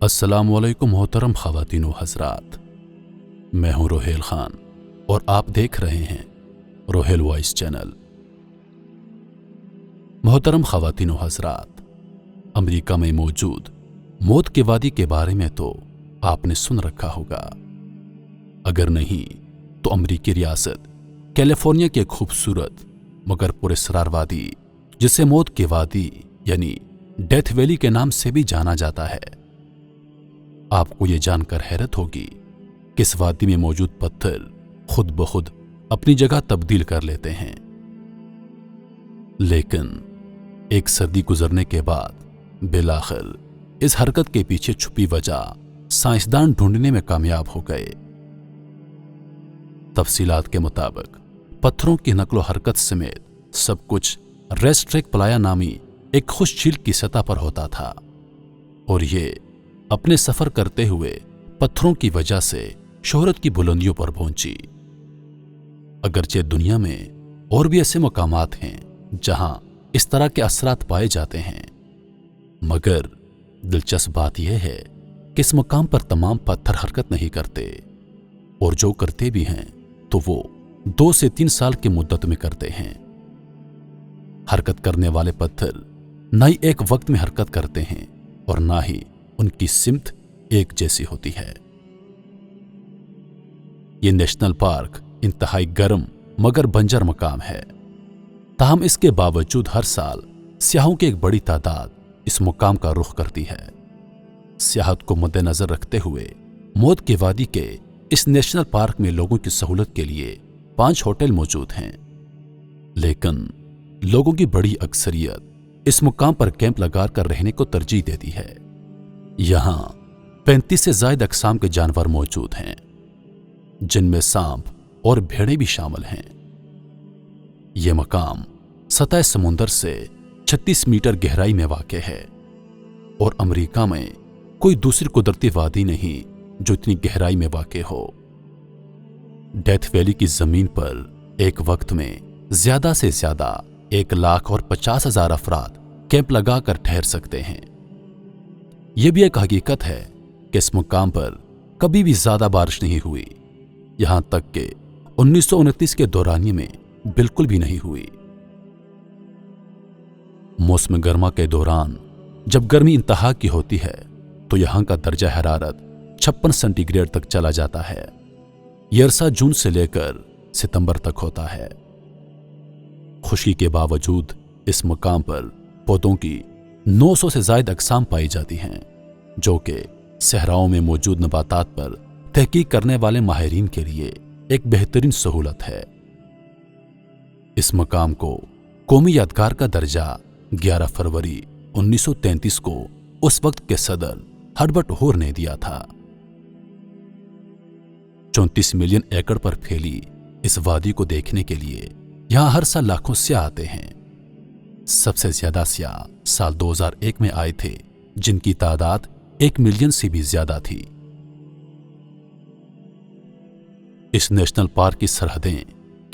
अस्सलामुअलैकुम मोहतरम ख़वातीन व हज़रात, मैं हूं रोहेल खान और आप देख रहे हैं रोहेल वॉइस चैनल। मोहतरम ख़वातीन व हज़रात, अमेरिका में मौजूद मौत के वादी के बारे में तो आपने सुन रखा होगा। अगर नहीं तो अमेरिकी रियासत कैलिफोर्निया के खूबसूरत मगर पुरस्कार वादी, जिसे मौत के वादी यानी डेथ वैली के नाम से भी जाना जाता है। आपको ये जानकर हैरत होगी कि इस वादी में मौजूद पत्थर खुद ब खुद अपनी जगह तब्दील कर लेते हैं। लेकिन एक सदी गुजरने के बाद बिलाखिर इस हरकत के पीछे छुपी वजह साइंसदान ढूंढने में कामयाब हो गए। तफसीलात के मुताबिक पत्थरों की नकलो हरकत समेत सब कुछ रेस्ट्रेक प्लाया नामी एक खुश झील की सतह पर होता था और ये अपने सफर करते हुए पत्थरों की वजह से शोहरत की बुलंदियों पर पहुंची। अगरचे दुनिया में और भी ऐसे मकामात हैं जहां इस तरह के असरात पाए जाते हैं, मगर दिलचस्प बात यह है कि इस मकाम पर तमाम पत्थर हरकत नहीं करते और जो करते भी हैं तो वो 2 से 3 साल की मुद्दत में करते हैं। हरकत करने वाले पत्थर न ही एक वक्त में हरकत करते हैं और ना ही उनकी सिमत एक जैसी होती है। ये नेशनल पार्क इंतहाई गर्म मगर बंजर मकाम है, ताहम इसके बावजूद हर साल सियाहों की एक बड़ी तादाद इस मुकाम का रुख करती है। सियाहत को मद्देनजर रखते हुए मौत के वादी के इस नेशनल पार्क में लोगों की सहूलत के लिए 5 होटल मौजूद हैं, लेकिन लोगों की बड़ी अक्सरियत इस मुकाम पर कैंप लगाकर रहने को तरजीह देती है। यहां 35 से ज्यादा अक़साम के जानवर मौजूद हैं, जिनमें सांप और भेड़ें भी शामिल हैं। यह मकाम सतह समुंदर से 36 मीटर गहराई में वाक़ है और अमेरिका में कोई दूसरी कुदरती वादी नहीं जो इतनी गहराई में वाक़ हो। डेथ वैली की जमीन पर एक वक्त में ज्यादा से ज्यादा 1,50,000 अफराद कैंप लगाकर ठहर सकते हैं। यह भी एक हकीकत है कि इस मुकाम पर कभी भी ज्यादा बारिश नहीं हुई, यहां तक कि 1929 के दौरानिये में बिल्कुल भी नहीं हुई। मौसम गर्मा के दौरान जब गर्मी इंतहा की होती है तो यहां का दर्जा हरारत 56 सेंटीग्रेड तक चला जाता है। यह अरसा जून से लेकर सितंबर तक होता है। खुशी के बावजूद इस मुकाम पर पौधों की 900 से ज्यादा अक़साम पाई जाती हैं, जो कि सहराओं में मौजूद नबातात पर तहकीक करने वाले माहिरीन के लिए एक बेहतरीन सहूलत है। इस मकाम को कौमी यादगार का दर्जा 11 फरवरी 1933 को उस वक्त के सदर हर्बर्ट होर ने दिया था। 34 मिलियन एकड़ पर फैली इस वादी को देखने के लिए यहां हर साल लाखों सियाह आते हैं। सबसे ज्यादा सियाह साल 2001 में आए थे, जिनकी तादाद 1 मिलियन से भी ज्यादा थी। इस नेशनल पार्क की सरहदें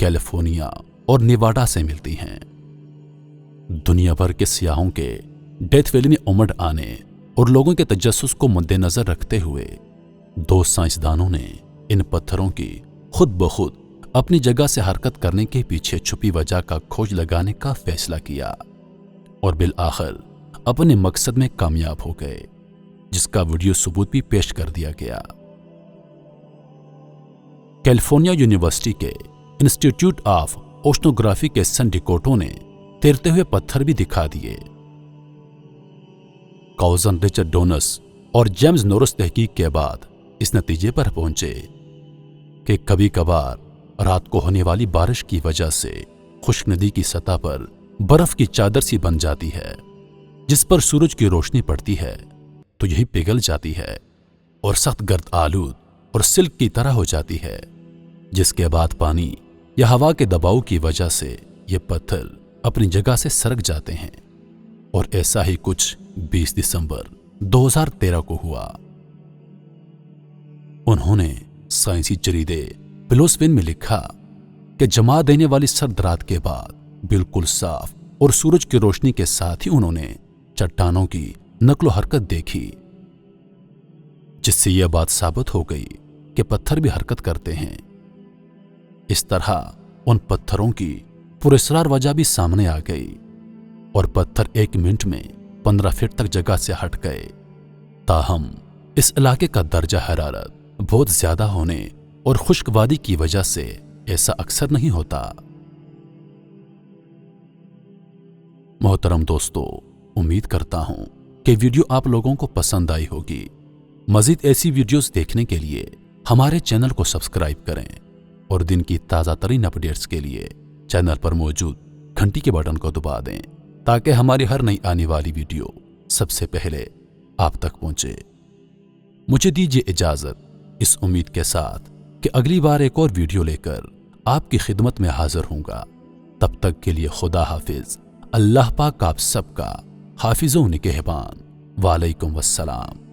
कैलिफोर्निया और नेवाडा से मिलती हैं। दुनिया भर के सियाहों के डेथ वैली में उमड़ आने और लोगों के तजस्सुस को मद्देनजर रखते हुए 2 साइंसदानों ने इन पत्थरों की खुद ब खुद अपनी जगह से हरकत करने के पीछे छुपी वजह का खोज लगाने का फैसला किया और बिल आखिर अपने मकसद में कामयाब हो गए, जिसका वीडियो सबूत भी पेश कर दिया गया। कैलिफोर्निया यूनिवर्सिटी के इंस्टीट्यूट ऑफ ओशनोग्राफी के सन डिकोटो ने तैरते हुए पत्थर भी दिखा दिए। काउजन रिचर्ड डोनस और जेम्स नोरस तहकीक के बाद इस नतीजे पर पहुंचे कि कभी कभार रात को होने वाली बारिश की वजह से खुश्क नदी की सतह पर बर्फ की चादर सी बन जाती है, जिस पर सूरज की रोशनी पड़ती है तो यही पिघल जाती है और सख्त गर्द आलूद और सिल्क की तरह हो जाती है, जिसके बाद पानी या हवा के दबाव की वजह से ये पत्थर अपनी जगह से सरक जाते हैं। और ऐसा ही कुछ 20 दिसंबर 2013 को हुआ। उन्होंने साइंसी जरीदे फिलोसफी में लिखा कि जमा देने वाली सर्द रात के बाद बिल्कुल साफ और सूरज की रोशनी के साथ ही उन्होंने चट्टानों की नकलो हरकत देखी। जिससे यह बात साबित हो गई कि पत्थर भी हरकत करते हैं। इस तरह उन पत्थरों की पुरस्कार वजह भी सामने आ गई और पत्थर 1 मिनट में 15 फीट तक जगह से हट गए। ताहम इस इलाके का दर्जा हरारत बहुत ज्यादा होने और खुश्क वादी की वजह से ऐसा अक्सर नहीं होता। मोहतरम दोस्तों, उम्मीद करता हूं कि वीडियो आप लोगों को पसंद आई होगी। मजीद ऐसी वीडियोस देखने के लिए हमारे चैनल को सब्सक्राइब करें और दिन की ताज़ा तरीन अपडेट्स के लिए चैनल पर मौजूद घंटी के बटन को दबा दें ताकि हमारी हर नई आने वाली वीडियो सबसे पहले आप तक पहुंचे। मुझे दीजिए इजाजत इस उम्मीद के साथ कि अगली बार एक और वीडियो लेकर आपकी खिदमत में हाजिर होऊंगा। तब तक के लिए खुदा हाफिज। अल्लाह पाक आप सबका हाफिज़ो निगहबान। वालेकुम वस्सलाम।